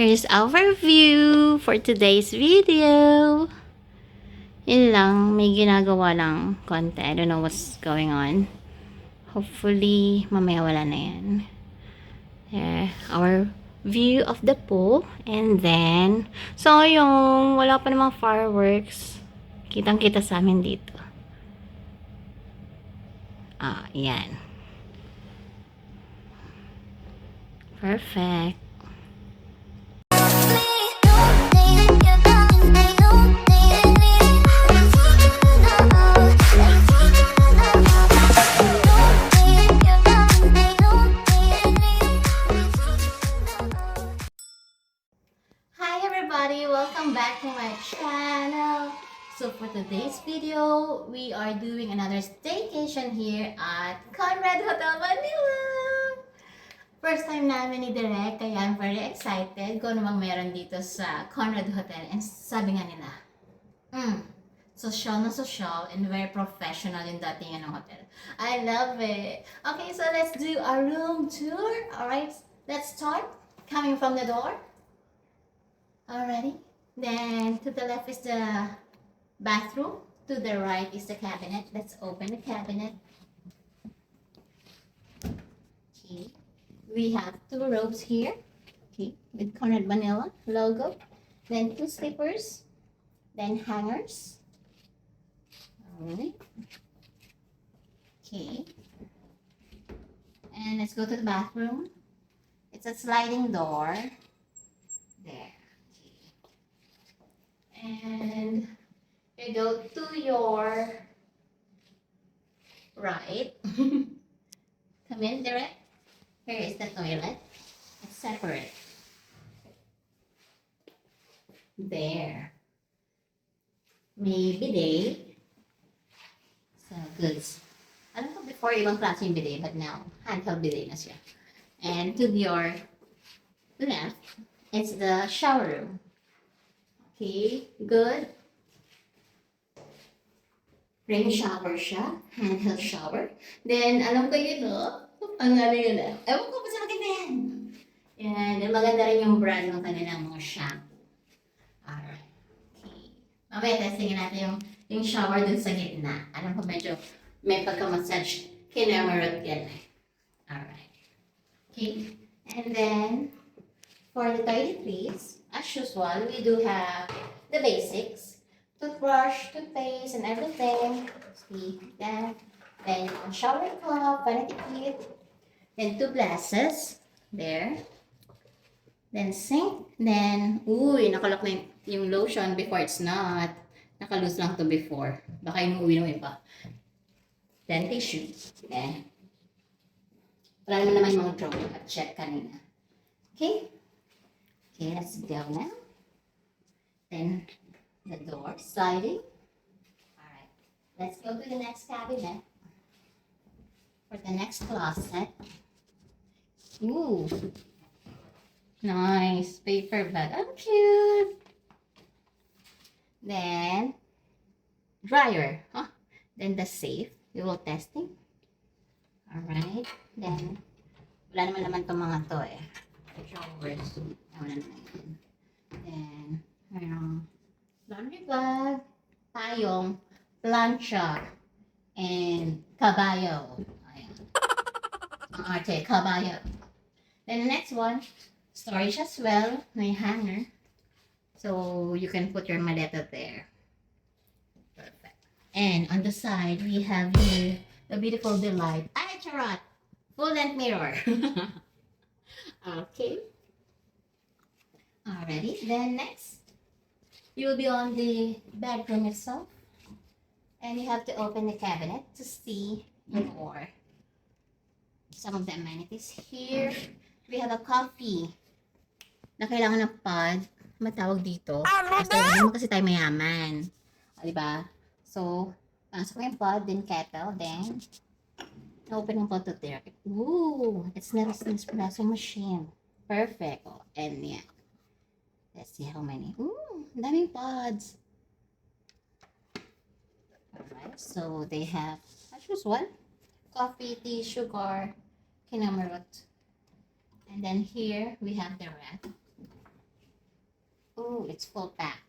Here's our view for today's video. Yun lang, may ginagawa lang konti. I don't know what's going on. Hopefully, mamaya wala na yan. There, our view of the pool. And then, so yung wala pa namang fireworks, kitang-kita sa amin dito. Yan. Perfect. Hi everybody, welcome back to my channel. So for today's video, we are doing another staycation here at Conrad Hotel Manila. First time namin ni Direk, kaya I'm very excited kung namang meron dito sa Conrad Hotel. And sabi nga nila, social na social and very professional yung datingan ng hotel. I love it. Okay, so let's do a room tour. Alright, let's start. Coming from the door. Alrighty. Then to the left is the bathroom. To the right is the cabinet. Let's open the cabinet. Okay. We have two robes here. Okay. With Conrad Manila logo. Then two slippers. Then hangers. Alright. Okay. And let's go to the bathroom. It's a sliding door. There. And you go to your right. Come in direct. Here is the toilet. It's separate. There. May bidet. So, goods. Alam ko before ibang klase yung bidet, but now handheld bidet na siya. And to your left, it's the shower room. Okay, good. Rain shower siya. Handheld shower. Then, alam ko yun, no? Ang ano yun, ewan ko pa sa akin na yan. And maganda rin yung brand ng kanilang mga shampoo. Alright. Okay. Mamaya testingin natin yung shower dun sa gitna. Alam ko medyo may pagka-massage kinamarot yan eh. Alright. Okay. And then, for the toiletries, as usual, we do have the basics. Toothbrush, toothpaste, and everything. See that. Then a shower cup, vanity kit. Then two glasses. There. Then sink. Then, nakalok na yung lotion before it's not. Nakaloose lang to before. Baka inuwi pa. Then tissue. Then, wala naman mga drawer at check kanina. Okay? Okay, let's go now. Then the door sliding. Alright, let's go to the next cabinet. For the next closet. Ooh, nice paper bag. Oh, cute. Then dryer. Then the safe. We will testing. Alright, then wala naman itong mga to eh. Drawers. Wala naman yun. Then, laundry bag, tayong, plancha, and kabayo. Ayan. Arte, kabayo. Then the next one, storage as well. May hanger. So, you can put your maleta there. Perfect. And on the side, we have here the beautiful delight. Ay, charot! Full-length mirror. Okay. Alrighty, then next, you will be on the bedroom itself. And you have to open the cabinet to see more. Some of the amenities here. We have a coffee na kailangan ng pod. Matawag dito. Kasi hindi kasi tayo mayaman. Diba? So, pasok mo yung pod, then kettle, then open yung pod to there. Ooh, it's not a espresso machine. Perfect. Oh, and yeah. Let's see how many. Ooh, daming pods. Alright, so they have, as usual, coffee, tea, sugar, kinamarot. And then here we have the wrap. Oh, it's full pack.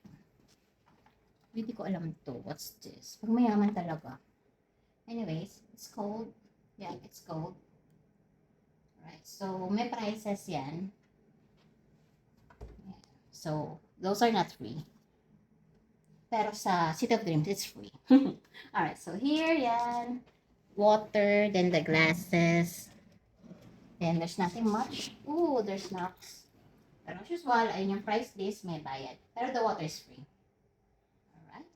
Hindi ko alam to. What's this? Pag mayaman talaga. Anyways, it's cold. Yeah, it's cold. Right. So, may prices yan. Yeah. So, those are not free. Pero sa City of Dreams, it's free. Alright, so here, yan. Water, then the glasses. Then there's nothing much. Ooh, there's snacks. Pero as usual, ayun yung price list, may bayad. Pero the water is free. Alright.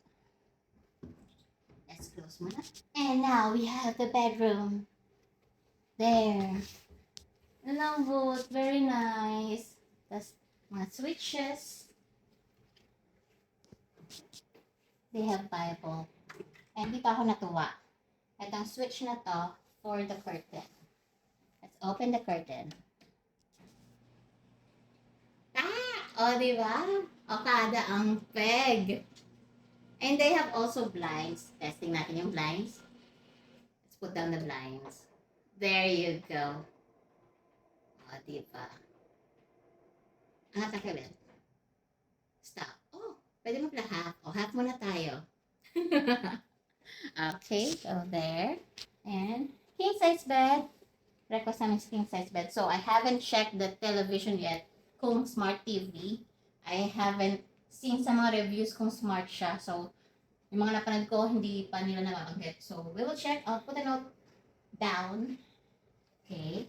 Let's close muna. And now we have the bedroom. There. Lambot, very nice. Tapos mga switches. They have Bible. And dito ako natuwa. Itong switch na to for the curtain. Let's open the curtain. O, diba? Okada ang peg. And they have also blinds. Testing natin yung blinds. Let's put down the blinds. There you go. O, diba? Angat ang kabit. Stop. Oh, pwede mo pala half. O, half muna tayo. Okay, so there. And king size bed. Request namin king size bed. So, I haven't checked the television yet kung smart TV. I haven't seen sa mga reviews kung smart siya. So, yung mga napanood ko, hindi pa nila nababanggit. So, we will check. I'll put a note down. Okay.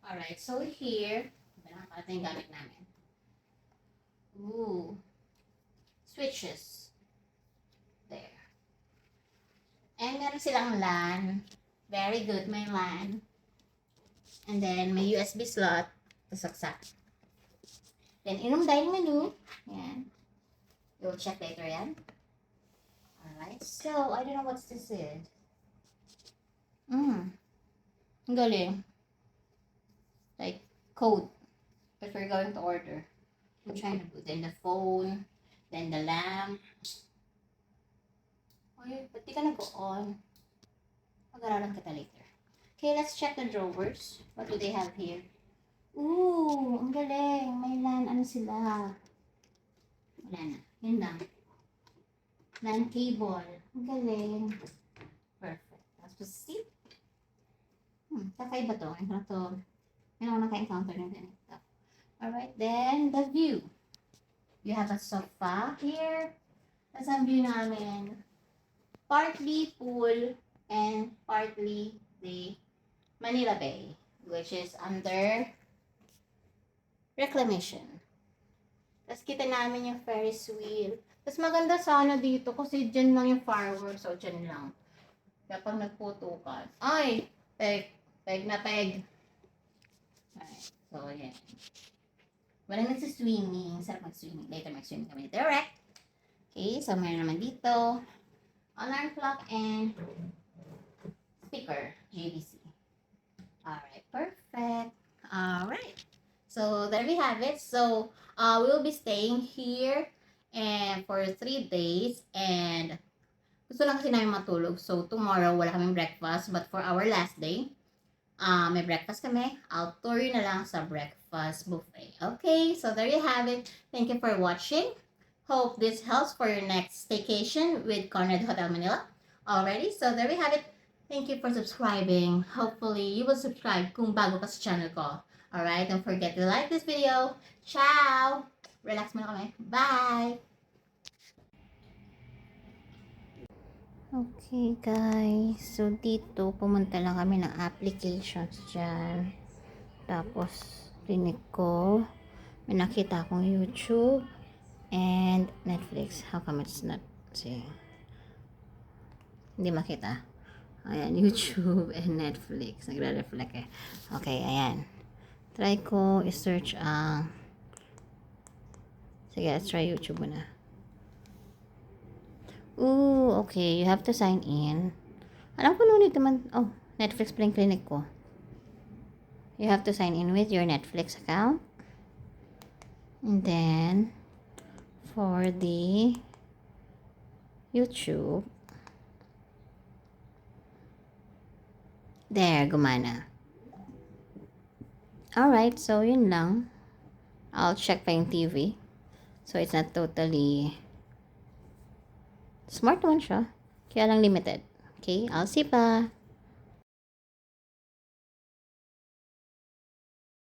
Alright, so here, ito yung gamit namin. Ooh. Switches. There. And meron silang LAN. Very good, may LAN. And then, may USB slot. Saksak. Then, in-room dining menu. Yan. You'll check later yan. Alright. So, I don't know what's this is. Ang galing. Like, code. If we're going to order. I'm trying to put in the phone. Then the lamp. Ay, ba't di ka nag-on? Mag-aralan kita later. Okay, let's check the drawers. What do they have here? Ooh, ang galing. May LAN, ano sila? Wala na. Yun lang. LAN cable. Ang galing. Perfect. Tapos see? Kakaiba to. Ano to? Yan ako naka-encounter ng ganito. Alright, then the view. You have a sofa here. Tapos ang view namin, partly pool and partly the Manila Bay, which is under reclamation. Tapos kita namin yung Ferris wheel. Tapos maganda sana dito kasi dyan lang yung fireworks. So, dyan lang. Kapag nagputukan. Ay! Peg. Peg na peg. Alright. So, yan. Walang nagsiswimming. Sarap mag-swimming. Later mag-swimming kami. Direct. Okay. So, meron naman dito. Alarm clock and speaker. JVC. Alright. Perfect. Alright. So, there we have it. So, we'll be staying here and for 3 days. And gusto lang kasi namin matulog. So, tomorrow, wala kaming breakfast. But for our last day, may breakfast kami. I'll tour you na lang sa breakfast buffet. Okay, so there you have it. Thank you for watching. Hope this helps for your next staycation with Conrad Hotel Manila. Alrighty, so there we have it. Thank you for subscribing. Hopefully, you will subscribe kung bago pa sa channel ko. Alright, don't forget to like this video. Ciao! Relax muna kami. Bye! Okay guys, so dito pumunta lang kami ng applications dyan. Tapos, rinig ko. May nakita akong YouTube and Netflix. How come it's not? See? Hindi makita. Ayan, YouTube and Netflix. Nagre-reflect eh. Okay, ayan. Try ko i-search ang sige, let's try YouTube muna. Ooh, okay. You have to sign in. Alam ko nunit naman. Oh, Netflix pa yung clinic ko. You have to sign in with your Netflix account. And then, for the YouTube, there, gumana. Alright, so yun lang. I'll check pa yung TV. So, it's not totally smart naman siya. Kaya lang limited. Okay? I'll see pa.